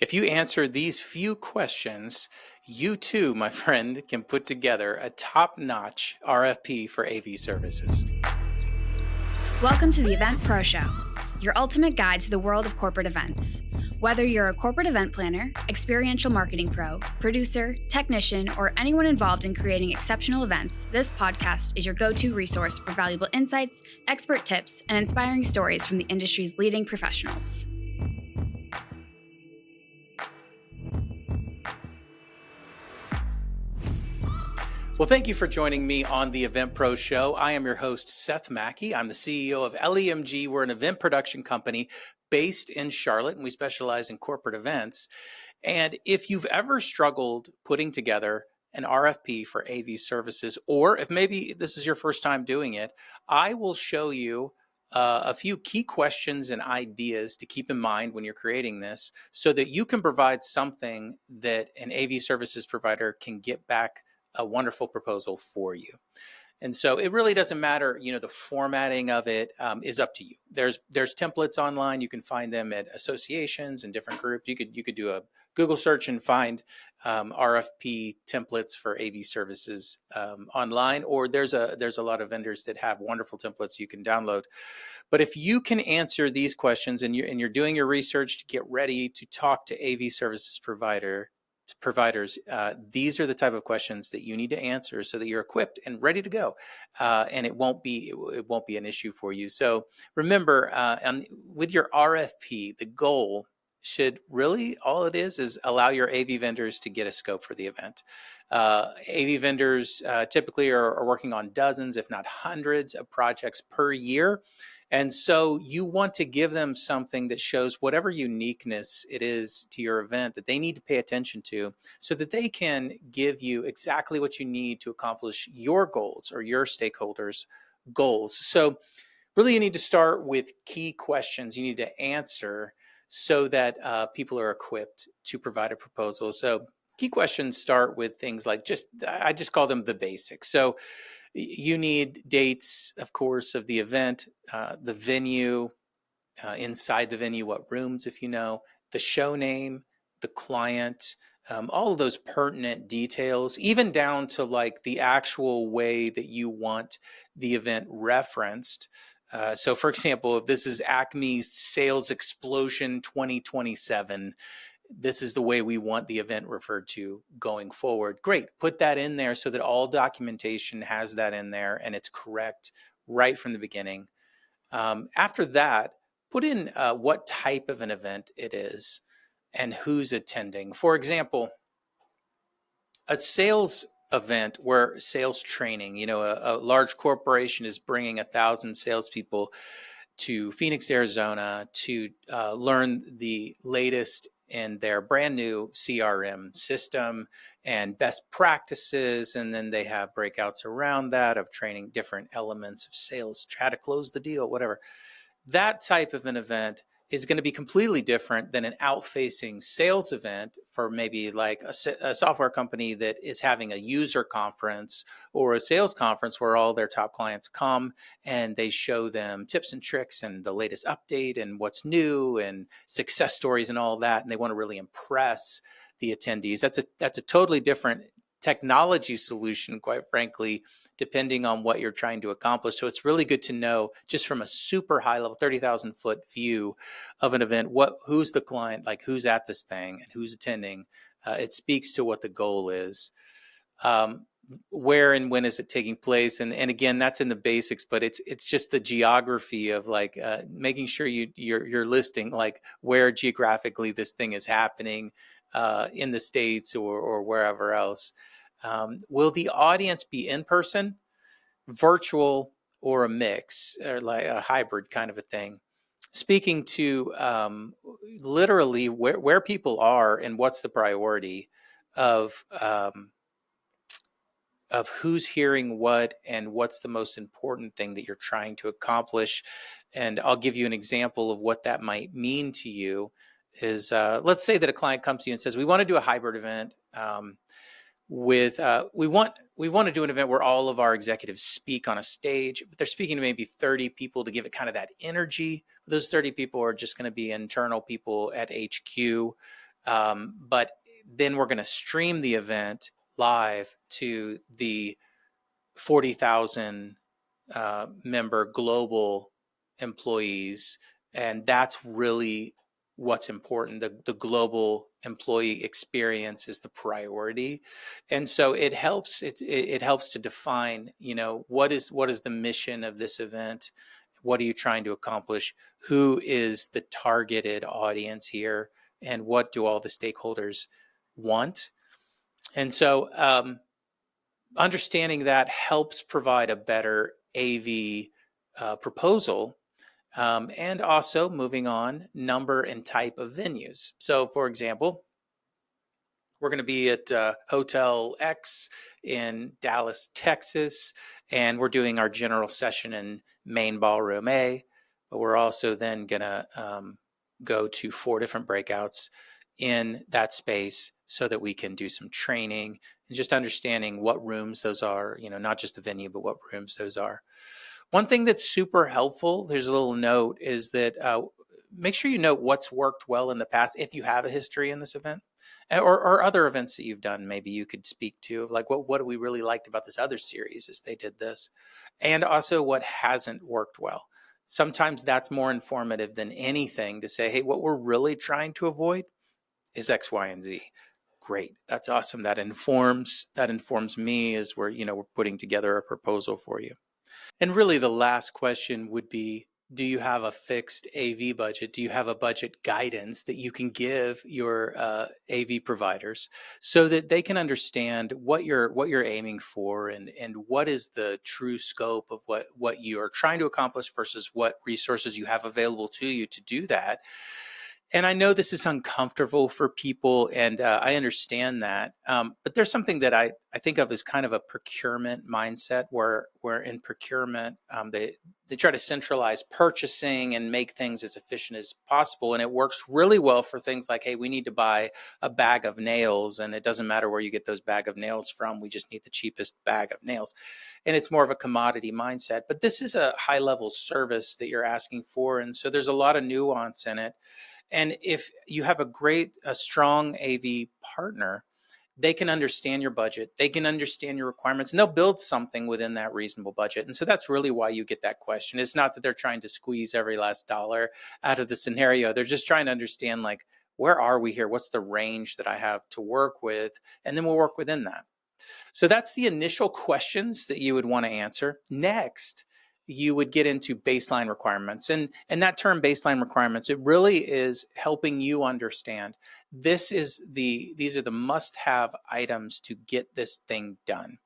If you answer these few questions, you too, my friend, can put together a top-notch RFP for AV services. Welcome to the Event Pro Show, your ultimate guide to the world of corporate events. Whether you're a corporate event planner, experiential marketing pro, producer, technician, or anyone involved in creating exceptional events, this podcast is your go-to resource for valuable insights, expert tips, and inspiring stories from the industry's leading professionals. Well, thank you for joining me on the Event Pro Show. I am your host, Seth Macchi. I'm the CEO of LEMG. We're an event production company based in Charlotte, and we specialize in corporate events. And if you've ever struggled putting together an RFP for AV services, or if maybe this is your first time doing it, I will show you a few key questions and ideas to keep in mind when you're creating this so that you can provide something that an AV services provider can get back a wonderful proposal for you. And so it really doesn't matter, the formatting of it is up to you. There's templates online. You can find them at associations and different groups. You could do a Google search and find RFP templates for AV services online, or there's a lot of vendors that have wonderful templates you can download. But if you can answer these questions and you're doing your research to get ready to talk to AV services providers, these are the type of questions that you need to answer so that you're equipped and ready to go, and it won't be an issue for you. So remember, with your RFP, the goal should really, all it is allow your AV vendors to get a scope for the event. AV vendors typically are working on dozens, if not hundreds, of projects per year. And so you want to give them something that shows whatever uniqueness it is to your event that they need to pay attention to so that they can give you exactly what you need to accomplish your goals or your stakeholders' goals. So really you need to start with key questions you need to answer so that people are equipped to provide a proposal. So key questions start with things like I just call them the basics. So you need dates, of course, of the event, the venue, inside the venue, what rooms, if you know, the show name, the client, all of those pertinent details, even down to like the actual way that you want the event referenced. So, for example, if this is Acme's Sales Explosion 2027, this is the way we want the event referred to going forward. Great. Put that in there so that all documentation has that in there and it's correct right from the beginning. After that, put in what type of an event it is and who's attending. For example, a sales event where sales training, a large corporation is bringing 1,000 salespeople to Phoenix, Arizona to learn the latest in their brand new CRM system and best practices. And then they have breakouts around that of training different elements of sales, try to close the deal, whatever. That type of an event is going to be completely different than an out-facing sales event for maybe like a software company that is having a user conference or a sales conference where all their top clients come and they show them tips and tricks and the latest update and what's new and success stories and all that. And they want to really impress the attendees. That's a totally different technology solution, quite frankly, depending on what you're trying to accomplish. So it's really good to know just from a super high level, 30,000 foot view of an event, who's the client, like who's at this thing and who's attending. It speaks to what the goal is. Where and when is it taking place? And again, that's in the basics, but it's just the geography of like making sure you're listing like where geographically this thing is happening in the States or wherever else. Will the audience be in person, virtual, or a mix, or like a hybrid kind of a thing? Speaking to literally where people are and what's the priority of who's hearing what and what's the most important thing that you're trying to accomplish. And I'll give you an example of what that might mean to you is let's say that a client comes to you and says, we want to do a hybrid event. We want to do an event where all of our executives speak on a stage, but they're speaking to maybe 30 people to give it kind of that energy. Those 30 people are just going to be internal people at HQ But then we're going to stream the event live to the 40,000 member global employees. And that's really what's important. The global employee experience is the priority. And so it helps, it helps to define, what is the mission of this event? What are you trying to accomplish? Who is the targeted audience here? And what do all the stakeholders want? And so understanding that helps provide a better AV proposal. And also moving on, number and type of venues. So, for example, we're going to be at Hotel X in Dallas, Texas, and we're doing our general session in Main Ballroom A. But we're also then going to go to 4 different breakouts in that space so that we can do some training and just understanding what rooms those are, not just the venue, but what rooms those are. One thing that's super helpful, there's a little note, is that make sure you note what's worked well in the past if you have a history in this event, or other events that you've done. Maybe you could speak to, like, what do we really liked about this other series as they did this, and also what hasn't worked well. Sometimes that's more informative than anything to say, hey, what we're really trying to avoid is X, Y, and Z. Great. That's awesome. That informs me as we're putting together a proposal for you. And really the last question would be, do you have a fixed AV budget? Do you have a budget guidance that you can give your AV providers so that they can understand what you're aiming for and what is the true scope of what you are trying to accomplish versus what resources you have available to you to do that? And I know this is uncomfortable for people, and I understand that. But there's something that I think of as kind of a procurement mindset, where in procurement they try to centralize purchasing and make things as efficient as possible. And it works really well for things like, hey, we need to buy a bag of nails, and it doesn't matter where you get those bag of nails from. We just need the cheapest bag of nails. And it's more of a commodity mindset. But this is a high level service that you're asking for, and so there's a lot of nuance in it. And if you have a strong AV partner, they can understand your budget, they can understand your requirements, and they'll build something within that reasonable budget. And so that's really why you get that question. It's not that they're trying to squeeze every last dollar out of the scenario. They're just trying to understand, like, where are we here? What's the range that I have to work with? And then we'll work within that. So that's the initial questions that you would want to answer. Next, you would get into baseline requirements. And that term baseline requirements, it really is helping you understand these are the must-have items to get this thing done.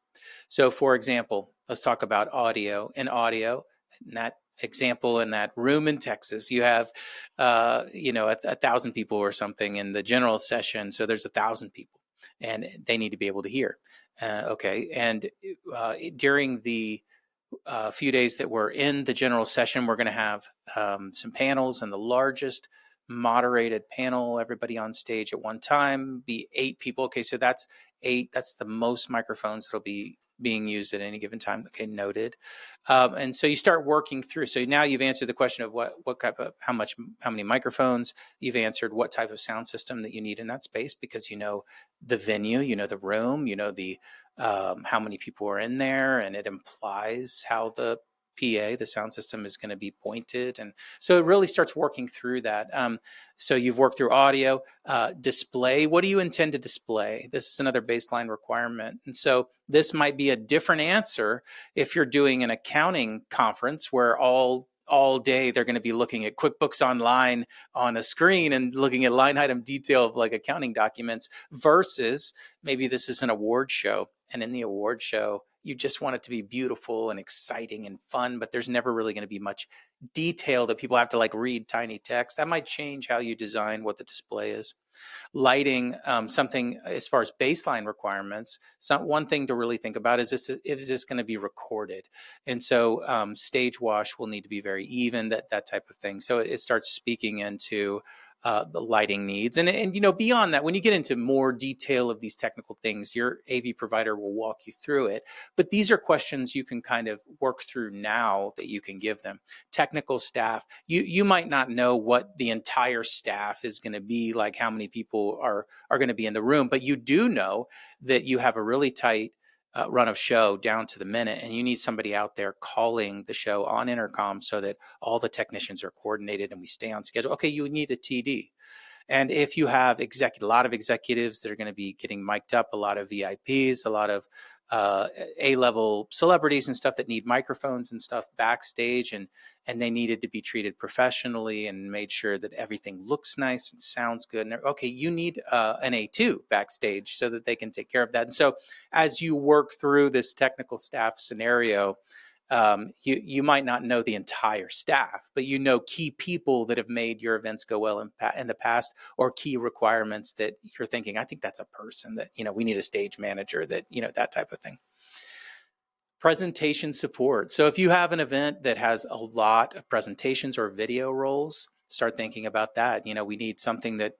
So for example, let's talk about audio. In audio, in that example, in that room in Texas, you have 1,000 people or something in the general session. So there's 1,000 people and they need to be able to hear. Okay. And during the few days that we're in the general session, we're going to have some panels, and the largest moderated panel, everybody on stage at one time, be 8 people. Okay, so that's 8. That's the most microphones that'll be being used at any given time. Okay, noted. And so you start working through. So now you've answered the question of what type of, how many microphones. You've answered what type of sound system that you need in that space, because you know the venue, you know the room, you know the how many people are in there, and it implies how the PA, the sound system, is going to be pointed. And so it really starts working through that. So you've worked through audio, display. What do you intend to display? This is another baseline requirement. And so this might be a different answer if you're doing an accounting conference where all day they're going to be looking at QuickBooks Online on a screen and looking at line item detail of like accounting documents, versus maybe this is an award show. And in the award show, you just want it to be beautiful and exciting and fun, but there's never really going to be much detail that people have to like read tiny text. That might change how you design what the display is. Lighting, something as far as baseline requirements, one thing to really think about is this going to be recorded? And so stage wash will need to be very even, that type of thing. So it starts speaking into the lighting needs. And beyond that, when you get into more detail of these technical things, your AV provider will walk you through it. But these are questions you can kind of work through now that you can give them. Technical staff, you might not know what the entire staff is going to be like, how many people are going to be in the room, but you do know that you have a really tight run of show down to the minute, and you need somebody out there calling the show on intercom so that all the technicians are coordinated and we stay on schedule. Okay, you need a TD. And if you have a lot of executives that are going to be getting mic'd up, a lot of VIPs, a lot of A-level celebrities and stuff that need microphones and stuff backstage, and they needed to be treated professionally and made sure that everything looks nice and sounds good. And okay, you need an A2 backstage so that they can take care of that. And so as you work through this technical staff scenario, you might not know the entire staff, but you know key people that have made your events go well in the past, or key requirements that you're thinking, I think that's a person that, we need a stage manager, that, that type of thing. Presentation support. So if you have an event that has a lot of presentations or video roles, start thinking about that. We need something that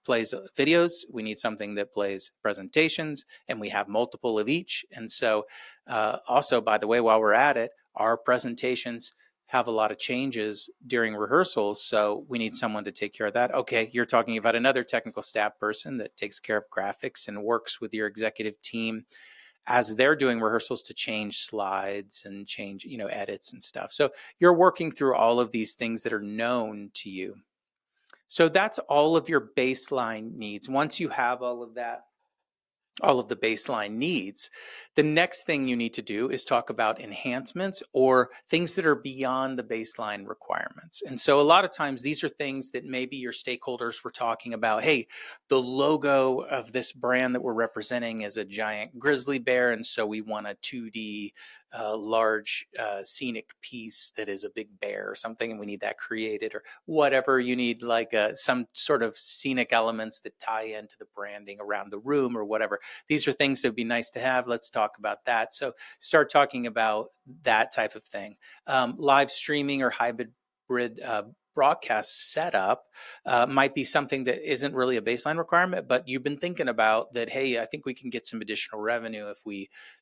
plays videos, we need something that plays presentations, and we have multiple of each. And so also, by the way, while we're at it, our presentations have a lot of changes during rehearsals, so we need someone to take care of that. Okay, you're talking about another technical staff person that takes care of graphics and works with your executive team as they're doing rehearsals to change slides and change, edits and stuff. So you're working through all of these things that are known to you. So that's all of your baseline needs. Once you have all of that, all of the baseline needs, the next thing you need to do is talk about enhancements or things that are beyond the baseline requirements. And so a lot of times these are things that maybe your stakeholders were talking about. Hey, the logo of this brand that we're representing is a giant grizzly bear, and so we want a 2D large scenic piece that is a big bear or something, and we need that created, or whatever you need, like some sort of scenic elements that tie into the branding around the room or whatever. These are things that would be nice to have. Let's talk about that. So start talking about that type of thing. Live streaming or hybrid broadcast setup might be something that isn't really a baseline requirement, but you've been thinking about that. Hey, I think we can get some additional revenue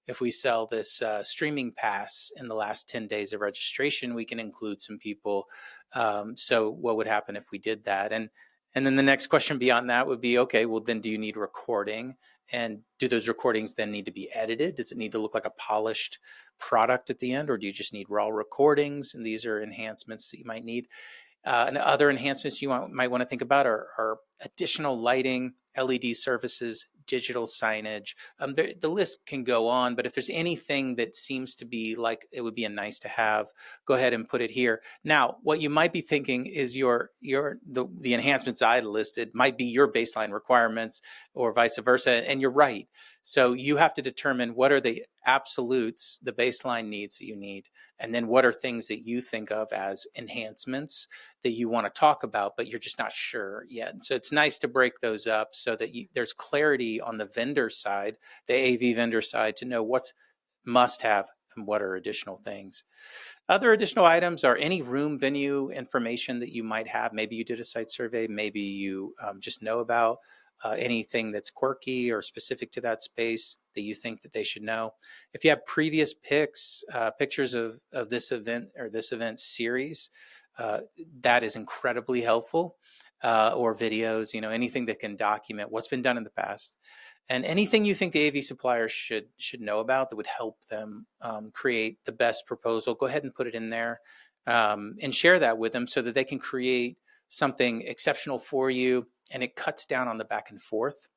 if we sell this streaming pass in the last 10 days of registration. We can include some people. So what would happen if we did that? And then the next question beyond that would be, okay, well then do you need recording? And do those recordings then need to be edited? Does it need to look like a polished product at the end, or do you just need raw recordings? And these are enhancements that you might need. And other enhancements you might want to think about are additional lighting, LED services, digital signage. The list can go on, but if there's anything that seems to be like it would be a nice to have, go ahead and put it here. Now, what you might be thinking is the enhancements I listed might be your baseline requirements or vice versa, and you're right. So you have to determine what are the absolutes, the baseline needs that you need, and then what are things that you think of as enhancements that you want to talk about, but you're just not sure yet. And so it's nice to break those up so that there's clarity on the vendor side, the AV vendor side, to know what's must have and what are additional things. Other additional items are any room venue information that you might have. Maybe you did a site survey, maybe you just know about anything that's quirky or specific to that space that you think that they should know. If you have previous pictures of this event or this event series, that is incredibly helpful. Or videos, anything that can document what's been done in the past. And anything you think the AV supplier should know about that would help them create the best proposal, go ahead and put it in there and share that with them so that they can create something exceptional for you, and it cuts down on the back and forth.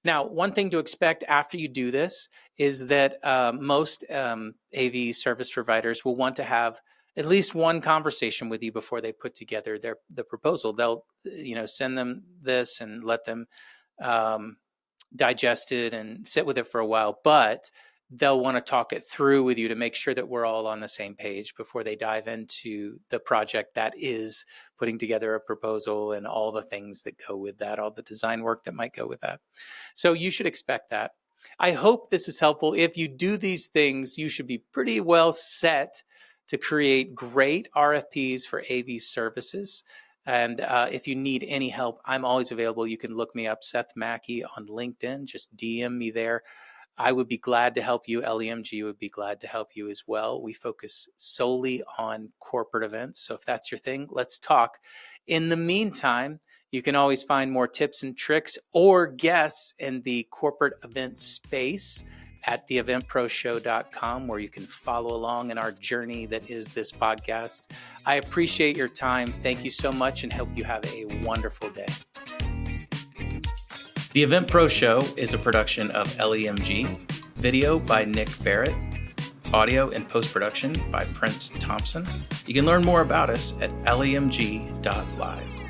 Now, one thing to expect after you do this is that most AV service providers will want to have at least one conversation with you before they put together the proposal. They'll send them this and let them digest it and sit with it for a while, but they'll want to talk it through with you to make sure that we're all on the same page before they dive into the project that is putting together a proposal and all the things that go with that, all the design work that might go with that. So you should expect that. I hope this is helpful. If you do these things, you should be pretty well set to create great RFPs for AV services. And if you need any help, I'm always available. You can look me up, Seth Macchi, on LinkedIn. Just DM me there. I would be glad to help you. LEMG would be glad to help you as well. We focus solely on corporate events. So if that's your thing, let's talk. In the meantime, you can always find more tips and tricks or guests in the corporate event space at theeventproshow.com, where you can follow along in our journey that is this podcast. I appreciate your time. Thank you so much, and hope you have a wonderful day. The Event Pro Show is a production of LEMG, video by Nick Barrett, audio and post-production by Prince Thompson. You can learn more about us at lemg.live.